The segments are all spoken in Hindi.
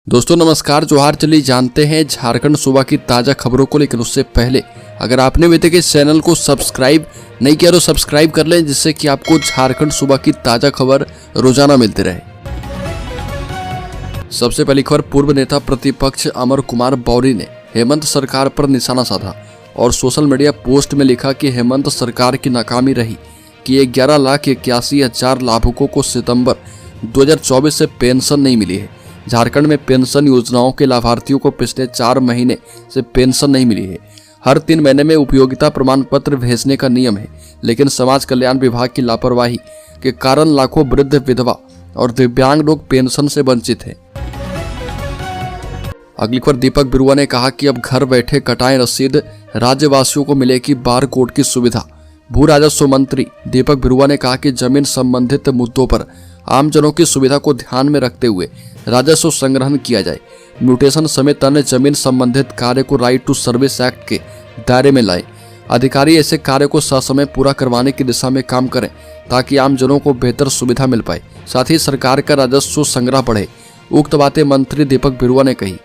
दोस्तों नमस्कार, जोहार। चलिए जानते हैं झारखंड सूबा की ताज़ा खबरों को, लेकिन उससे पहले अगर आपने अभी तक इस चैनल को सब्सक्राइब नहीं किया तो सब्सक्राइब कर लें, जिससे कि आपको झारखंड सूबा की ताज़ा खबर रोजाना मिलती रहे। सबसे पहली खबर, पूर्व नेता प्रतिपक्ष अमर कुमार बौरी ने हेमंत सरकार पर निशाना साधा और सोशल मीडिया पोस्ट में लिखा कि हेमंत सरकार की नाकामी रही कि 11,81,000 लाभुकों को सितंबर 2024 से पेंशन नहीं मिली है। झारखंड में पेंशन योजनाओं के लाभार्थियों को पिछले 4 महीने से पेंशन नहीं मिली है। हर 3 महीने में उपयोगिता प्रमाण पत्र भेजने का नियम है, लेकिन समाज कल्याण विभाग की लापरवाही के कारण लाखों वृद्ध, विधवा और दिव्यांग लोग पेंशन से वंचित हैं। अगली खबर, दीपक बिरुआ ने कहा कि अब घर बैठे कटाएं रसीद, राज्यवासियों को मिलेगी बार कोड की सुविधा। भू राजस्व मंत्री दीपक बिरुआ ने कहा कि जमीन संबंधित मुद्दों पर आमजनों की सुविधा को ध्यान में रखते हुए राजस्व संग्रहण किया जाए। म्यूटेशन समेत अन्य जमीन संबंधित कार्य को राइट टू सर्विस एक्ट के दायरे में लाए। अधिकारी ऐसे कार्य को ससमय पूरा करवाने की दिशा में काम करें ताकि आमजनों को बेहतर सुविधा मिल पाए, साथ ही सरकार का राजस्व संग्रह बढ़े। उक्त बातें मंत्री दीपक बिरुआ ने कही।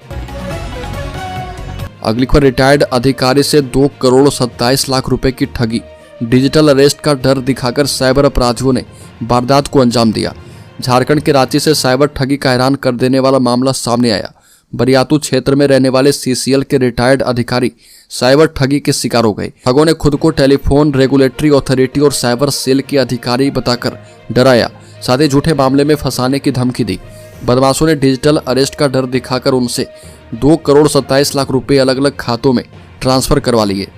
अगली खबर, रिटायर्ड अधिकारी से 2,27,00,000 रुपए की ठगी। डिजिटल अरेस्ट का डर दिखाकर साइबर अपराधियों ने वारदात को अंजाम दिया। झारखंड के रांची से साइबर ठगी का हैरान कर देने वाला मामला सामने आया। बरियातू क्षेत्र में रहने वाले सीसीएल के रिटायर्ड अधिकारी साइबर ठगी के शिकार हो गए। ठगों ने खुद को टेलीफोन रेगुलेटरी अथॉरिटी और साइबर सेल के अधिकारी बताकर डराया, साथ ही झूठे मामले में फंसाने की धमकी दी। बदमाशों ने डिजिटल अरेस्ट का डर दिखाकर उनसे 2,27,00,000 रुपए अलग अलग खातों में ट्रांसफर करवा लिए।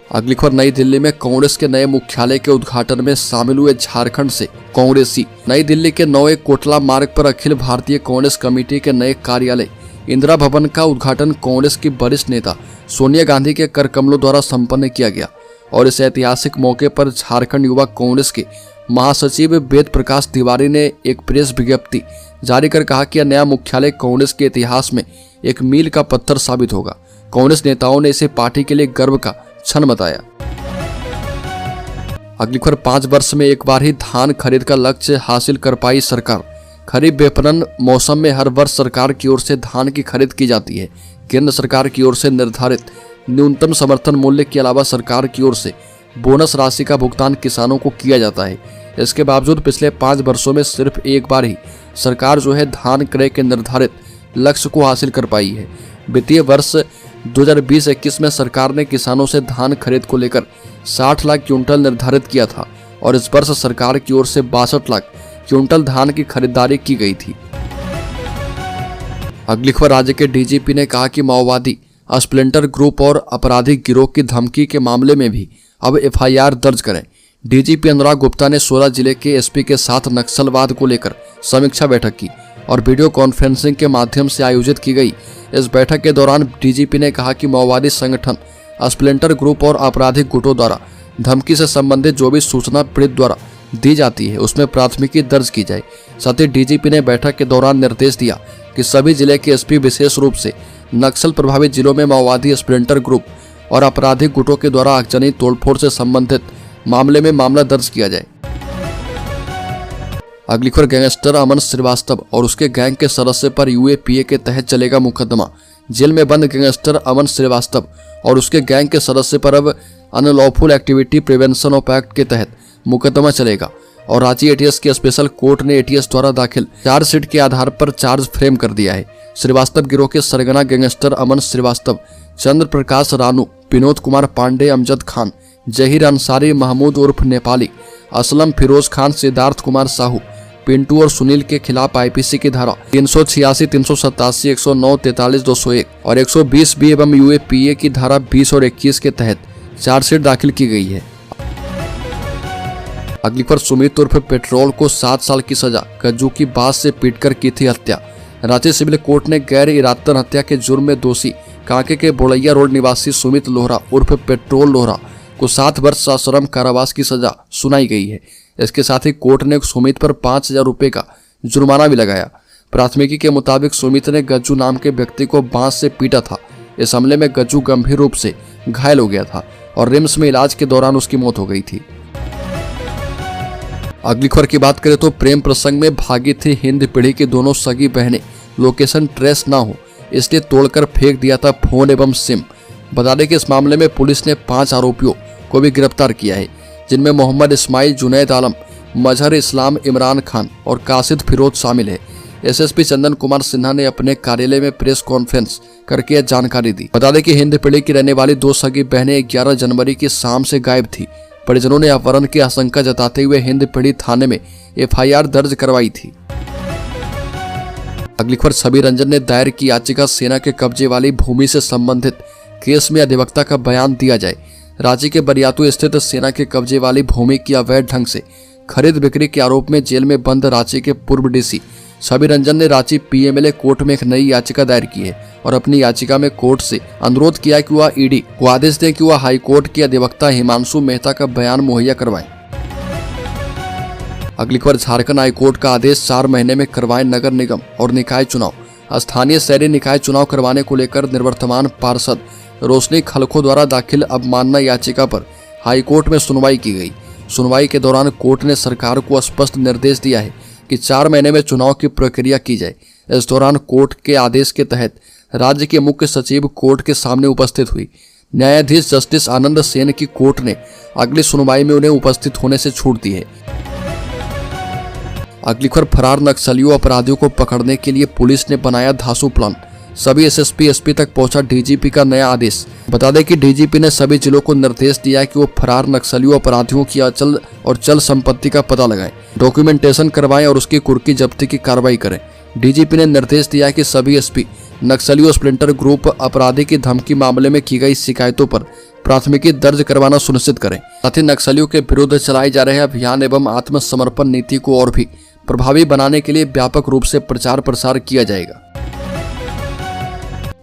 अगली खबर, नई दिल्ली में कांग्रेस के नए मुख्यालय के उद्घाटन में शामिल हुए झारखंड से कांग्रेसी। नई दिल्ली के 9 कोटला मार्ग पर अखिल भारतीय कांग्रेस कमेटी के नए कार्यालय इंदिरा भवन का उद्घाटन कांग्रेस की वरिष्ठ नेता सोनिया गांधी के कर कमलों द्वारा संपन्न किया गया और इस ऐतिहासिक मौके पर झारखंड युवा कांग्रेस के महासचिव वेद प्रकाश तिवारी ने एक प्रेस विज्ञप्ति जारी कर कहा कि यह नया मुख्यालय कांग्रेस के इतिहास में एक मील का पत्थर साबित होगा। कांग्रेस नेताओं ने इसे पार्टी के लिए गर्व का क्षण बताया। अगली खबर, 5 वर्ष में एक बार ही धान खरीद का लक्ष्य हासिल कर पाई सरकार। खरीफ विपणन मौसम में हर वर्ष सरकार की ओर से धान की खरीद की जाती है। केंद्र सरकार की ओर से निर्धारित न्यूनतम समर्थन मूल्य के अलावा सरकार की ओर से बोनस राशि का भुगतान किसानों को किया जाता है। इसके बावजूद पिछले 5 वर्षों में सिर्फ एक बार ही सरकार धान क्रय के निर्धारित लक्ष्य को हासिल कर पाई है। वित्तीय वर्ष 2020-21 में सरकार ने किसानों से धान खरीद को लेकर 60 लाख क्विंटल निर्धारित किया था और इस वर्ष सरकार की ओर से 62 लाख क्विंटल धान की खरीदारी की गई थी। अगली खबर, राज्य के डीजीपी ने कहा कि माओवादी स्प्लिंटर ग्रुप और आपराधिक गिरोह की धमकी के मामले में भी अब एफआईआर दर्ज करें। डीजीपी अनुराग गुप्ता ने 16 जिले के एसपी के साथ नक्सलवाद को लेकर समीक्षा बैठक की और वीडियो कॉन्फ्रेंसिंग के माध्यम से आयोजित की गई। इस बैठक के दौरान डीजीपी ने कहा कि माओवादी संगठन स्प्लिंटर ग्रुप और आपराधिक गुटों द्वारा धमकी से संबंधित जो भी सूचना पीड़ित द्वारा दी जाती है उसमें प्राथमिकी दर्ज की जाए। साथ ही डीजीपी ने बैठक के दौरान निर्देश दिया कि सभी जिले के एसपी विशेष रूप से नक्सल प्रभावित जिलों में माओवादी स्प्लिंटर ग्रुप और आपराधिक गुटों के द्वारा आगजनी तोड़फोड़ से संबंधित मामले में मामला दर्ज किया जाए। अगली खबर, गैंगस्टर अमन श्रीवास्तव और उसके गैंग के सदस्य पर यूएपीए के तहत चलेगा मुकदमा। जेल में बंद गैंगस्टर अमन श्रीवास्तव और उसके गैंग के सदस्य पर अब unlawful activity prevention of act के तहत मुकदमा चलेगा और रांची एटीएस के स्पेशल कोर्ट ने एटीएस द्वारा दाखिल चार्जशीट के आधार पर चार्ज फ्रेम कर दिया है। श्रीवास्तव गिरोह के सरगना गैंगस्टर अमन श्रीवास्तव, चंद्र प्रकाश रानू, विनोद कुमार पांडे, अमजद खान, जहीर अंसारी, महमूद उर्फ नेपाली, असलम, फिरोज खान, सिद्धार्थ कुमार साहू, पिंटू और सुनील के खिलाफ आईपीसी की धारा 386, 387, 109, 43, 201 और 120B एवं यूएपीए की धारा 20 और 21 के तहत चार्जशीट दाखिल की गई है। अगली पर, सुमित उर्फ पेट्रोल को 7 साल की सजा, गज्जू की बात से पीटकर की थी हत्या। रांची सिविल कोर्ट ने गैर इरादतन हत्या के जुर्म में दोषी कांके के बोड़ैया रोड निवासी सुमित लोहरा उर्फ पेट्रोल लोहरा को 7 वर्ष सश्रम कारावास की सजा सुनाई गई है। इसके साथ ही कोर्ट ने सुमित पर 5,000 रुपए का जुर्माना भी लगाया। प्राथमिकी के मुताबिक सुमित ने गज्जू नाम के व्यक्ति को बांस से पीटा था। इस हमले में गज्जू गंभीर रूप से घायल हो गया था और रिम्स में इलाज के दौरान उसकी मौत हो गई थी। अगली खबर की बात करें तो प्रेम प्रसंग में भागी थी हिंद पीढ़ी की दोनों सगी बहनें, लोकेशन ट्रेस ना हो इसलिए तोड़कर फेंक दिया था फोन एवं सिम। बता दें कि इस मामले में पुलिस ने 5 आरोपियों को भी गिरफ्तार किया है, जिनमें मोहम्मद इस्माइल, जुनैद आलम, मजहर इस्लाम, इमरान खान और कासिद फिरोज शामिल है। एसएसपी चंदन कुमार सिन्हा ने अपने कार्यालय में प्रेस कॉन्फ्रेंस करके यह जानकारी दी। बता दें कि हिंद पीढ़ी की रहने वाली 2 सगी बहनें 11 जनवरी की शाम से गायब थी। परिजनों ने अपहरण की आशंका जताते हुए हिंद पीढ़ी थाने में एफआईआर दर्ज करवाई थी। अगली खबर, छवि रंजन ने दायर की याचिका, सेना के कब्जे वाली भूमि से संबंधित केस में अधिवक्ता का बयान दिया जाए। रांची के बरियातू स्थित सेना के कब्जे वाली भूमि की अवैध ढंग से खरीद बिक्री के आरोप में जेल में बंद रांची के पूर्व डीसी छवि रंजन ने रांची पीएमएलए कोर्ट में एक नई याचिका दायर की है और अपनी याचिका में कोर्ट से अनुरोध किया कि वह ईडी को आदेश दें कि वह हाईकोर्ट के अधिवक्ता हिमांशु मेहता का बयान मुहैया करवाएं। अगली खबर, झारखंड हाईकोर्ट का आदेश 4 महीने में करवाएं नगर निगम और निकाय चुनाव। स्थानीय शहरी निकाय चुनाव करवाने को लेकर निवर्तमान पार्षद रोशनी खलखो द्वारा दाखिल अवमानना याचिका पर हाईकोर्ट में सुनवाई की गई। सुनवाई के दौरान कोर्ट ने सरकार को स्पष्ट निर्देश दिया है कि 4 महीने में चुनाव की प्रक्रिया की जाए। इस दौरान कोर्ट के आदेश के तहत राज्य के मुख्य सचिव कोर्ट के सामने उपस्थित हुई। न्यायाधीश जस्टिस आनंद सेन की कोर्ट ने अगली सुनवाई में उन्हें उपस्थित होने से छूट दी है। अगली खबर, फरार नक्सलियों अपराधियों को पकड़ने के लिए पुलिस ने बनाया धांसू प्लान। सभी एसएसपी एसपी तक पहुंचा डीजीपी का नया आदेश। बता दें कि डीजीपी ने सभी जिलों को निर्देश दिया कि वो फरार नक्सलियों अपराधियों की अचल और चल संपत्ति का पता लगाएं, डॉक्यूमेंटेशन करवाएं और उसकी कुर्की जब्ती की कार्रवाई करें। डीजीपी ने निर्देश दिया कि सभी एसपी नक्सलियों स्प्लिंटर ग्रुप अपराधी की धमकी मामले में की गई शिकायतों पर प्राथमिकी दर्ज करवाना सुनिश्चित करें। साथ ही नक्सलियों के विरुद्ध चलाए जा रहे अभियान एवं आत्मसमर्पण नीति को और भी प्रभावी बनाने के लिए व्यापक रूप से प्रचार प्रसार किया जाएगा।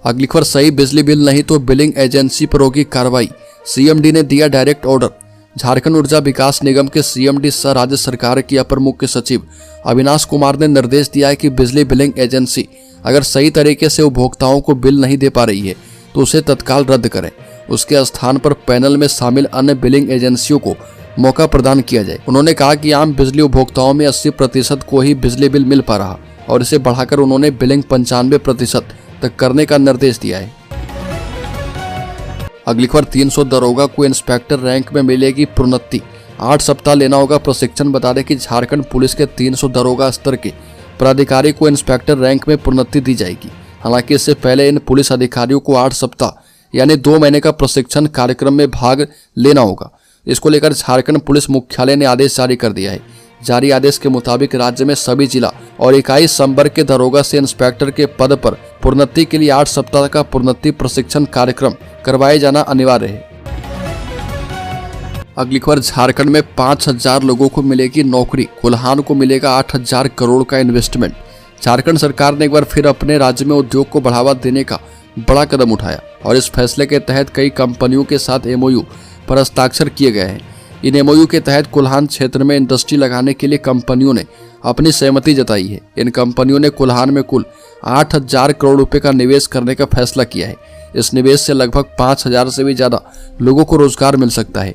अगली खबर, सही बिजली बिल नहीं तो बिलिंग एजेंसी पर होगी कार्रवाई। सीएमडी ने दिया डायरेक्ट ऑर्डर। झारखंड ऊर्जा विकास निगम के सीएमडी सह राज्य सरकार के अपर मुख्य सचिव अविनाश कुमार ने निर्देश दिया है कि बिजली बिलिंग एजेंसी अगर सही तरीके से उपभोक्ताओं को बिल नहीं दे पा रही है तो उसे तत्काल रद्द करें। उसके स्थान पर पैनल में शामिल अन्य बिलिंग एजेंसियों को मौका प्रदान किया जाए। उन्होंने कहा कि आम बिजली उपभोक्ताओं में 80% को ही बिजली बिल मिल पा रहा और इसे बढ़ाकर उन्होंने बिलिंग 95% तक करने का निर्देश दिया है। अगली खबर, 300 दरोगा को इंस्पेक्टर रैंक में मिलेगी प्रोन्नति। 8 सप्ताह लेना होगा प्रशिक्षण। बता दें कि झारखंड पुलिस के 300 दरोगा स्तर के पदाधिकारी को इंस्पेक्टर रैंक में प्रोन्नति दी जाएगी। हालांकि इससे पहले इन पुलिस अधिकारियों को 8 सप्ताह यानी 2 महीने का प्रशिक्षण कार्यक्रम में भाग लेना होगा। इसको लेकर झारखंड पुलिस मुख्यालय ने आदेश जारी कर दिया है। जारी आदेश के मुताबिक राज्य में सभी जिला और इकाई संवर्ग के दरोगा से इंस्पेक्टर के पद पर प्रोन्नति के लिए 8 सप्ताह का प्रोन्नति प्रशिक्षण कार्यक्रम करवाए जाना अनिवार्य है। अगली खबर, झारखंड में 5000 लोगों को मिलेगी नौकरी, कोल्हान को मिलेगा 8000 करोड़ का इन्वेस्टमेंट। झारखंड सरकार ने एक बार फिर अपने राज्य में उद्योग को बढ़ावा देने का बड़ा कदम उठाया और इस फैसले के तहत कई कंपनियों के साथ एमओयू पर हस्ताक्षर किए गए हैं। इन एमओयू के तहत कोल्हान क्षेत्र में इंडस्ट्री लगाने के लिए कंपनियों ने अपनी सहमति जताई है। इन कंपनियों ने कोल्हान में कुल 8000 करोड़ रुपए का निवेश करने का फैसला किया है। इस निवेश से लगभग 5000 से भी ज्यादा लोगों को रोजगार मिल सकता है।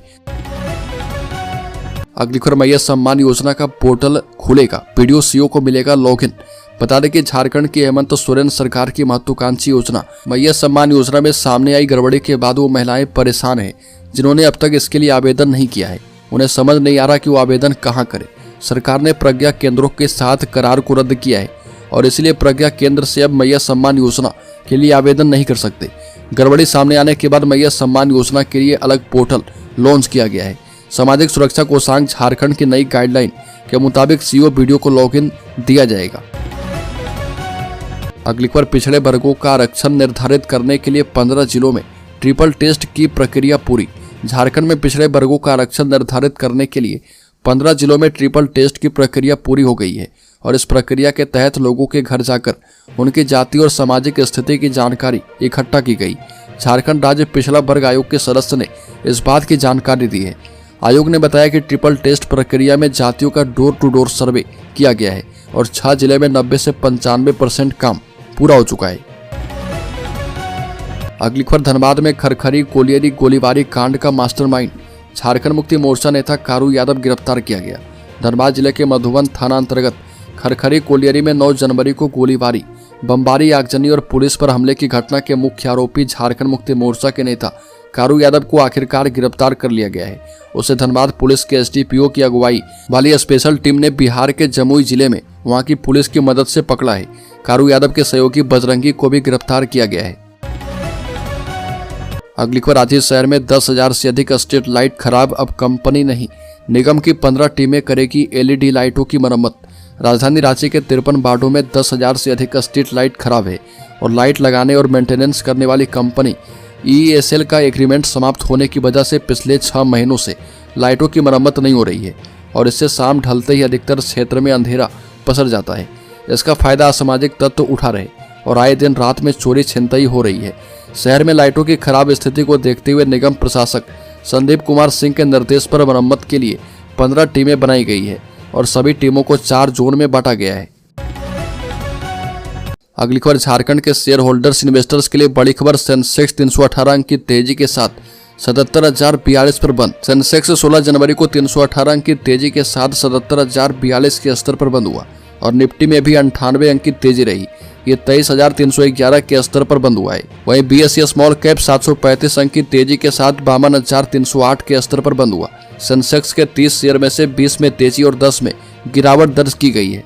अगली खबर, मैया सम्मान योजना का पोर्टल खुलेगा, पीडीओ सीओ को मिलेगा लॉगिन। बता दें कि झारखंड की हेमंत सोरेन सरकार की महत्वाकांक्षी योजना मैया सम्मान योजना में सामने आई गड़बड़ी के बाद वो महिलाएं परेशान हैं जिन्होंने अब तक इसके लिए आवेदन नहीं किया है। उन्हें समझ नहीं आ रहा कि वो आवेदन कहां करें। सरकार ने प्रज्ञा केंद्रों के साथ करार को रद्द किया है और इसलिए प्रज्ञा केंद्र से अब मैया सम्मान योजना के लिए आवेदन नहीं कर सकते। गड़बड़ी सामने आने के बाद मैया सम्मान योजना के लिए अलग पोर्टल लॉन्च किया गया है। सामाजिक सुरक्षा कोषांग झारखंड की नई गाइडलाइन के मुताबिक सीओ वीडियो को लॉगिन दिया जाएगा। अगली खबर, पिछड़े वर्गों का आरक्षण निर्धारित करने के लिए 15 जिलों में ट्रिपल टेस्ट की प्रक्रिया पूरी। झारखंड में पिछड़े वर्गों का आरक्षण निर्धारित करने के लिए 15 जिलों में ट्रिपल टेस्ट की प्रक्रिया पूरी हो गई है और इस प्रक्रिया के तहत लोगों के घर जाकर उनकी जाति और सामाजिक स्थिति की जानकारी इकट्ठा की गई। झारखंड राज्य पिछड़ा वर्ग आयोग के सदस्य ने इस बात की जानकारी दी है। आयोग ने बताया कि ट्रिपल टेस्ट प्रक्रिया में जातियों का डोर टू डोर सर्वे किया गया है और 6 जिले में 90 से 95% काम पूरा हो चुका है। अगली खबर, धनबाद में खरखरी कोलियरी गोलीबारी कांड का मास्टरमाइंड झारखंड मुक्ति मोर्चा नेता कारू यादव गिरफ्तार किया गया। धनबाद जिले के मधुबन थाना अंतर्गत खरखरी कोलियरी में 9 जनवरी को गोलीबारी, बमबारी, आगजनी और पुलिस पर हमले की घटना के मुख्य आरोपी झारखंड मुक्ति मोर्चा के नेता कारू यादव को आखिरकार गिरफ्तार कर लिया गया है। उसे धनबाद पुलिस के एसडीपीओ की अगुवाई वाली स्पेशल टीम ने बिहार के जमुई जिले में वहां की पुलिस की मदद से पकड़ा है। कारू यादव के सहयोगी बजरंगी को भी गिरफ्तार किया गया है। अगली खबर, रांची शहर में 10,000 से अधिक स्ट्रीट लाइट खराब, अब कंपनी नहीं, निगम की 15 टीमें करेगी एलईडी लाइटों की मरम्मत। राजधानी रांची के 53 वार्डों में 10,000 से अधिक स्ट्रीट लाइट खराब है और लाइट लगाने और मेंटेनेंस करने वाली कंपनी EESL का एग्रीमेंट समाप्त होने की वजह से पिछले 6 महीनों से लाइटों की मरम्मत नहीं हो रही है और इससे शाम ढलते ही अधिकतर क्षेत्र में अंधेरा पसर जाता है। इसका फायदा असामाजिक तत्व उठा रहे और आए दिन रात में चोरी छिनतई हो रही है। शहर में लाइटों की खराब स्थिति को देखते हुए निगम प्रशासक संदीप कुमार सिंह के निर्देश पर मरम्मत के लिए 15 टीमें बनाई गई है और सभी टीमों को 4 जोन में बांटा गया है। अगली खबर, झारखंड के शेयर होल्डर्स इन्वेस्टर्स के लिए बड़ी खबर, सेंसेक्स 318 अंक की तेजी के साथ 77,042 पर बंद। सेंसेक्स 16 जनवरी को 318 अंक की तेजी के साथ 77,042 के स्तर पर बंद हुआ और निफ्टी में भी 98 अंक की तेजी रही। ये 23,311 के स्तर पर बंद हुआ है। वहीं BSE स्मॉल कैप 735 अंक की तेजी के साथ 52,308 के स्तर पर बंद हुआ। सेंसेक्स के 30 शेयर में से 20 में तेजी और 10 में गिरावट दर्ज की गई है।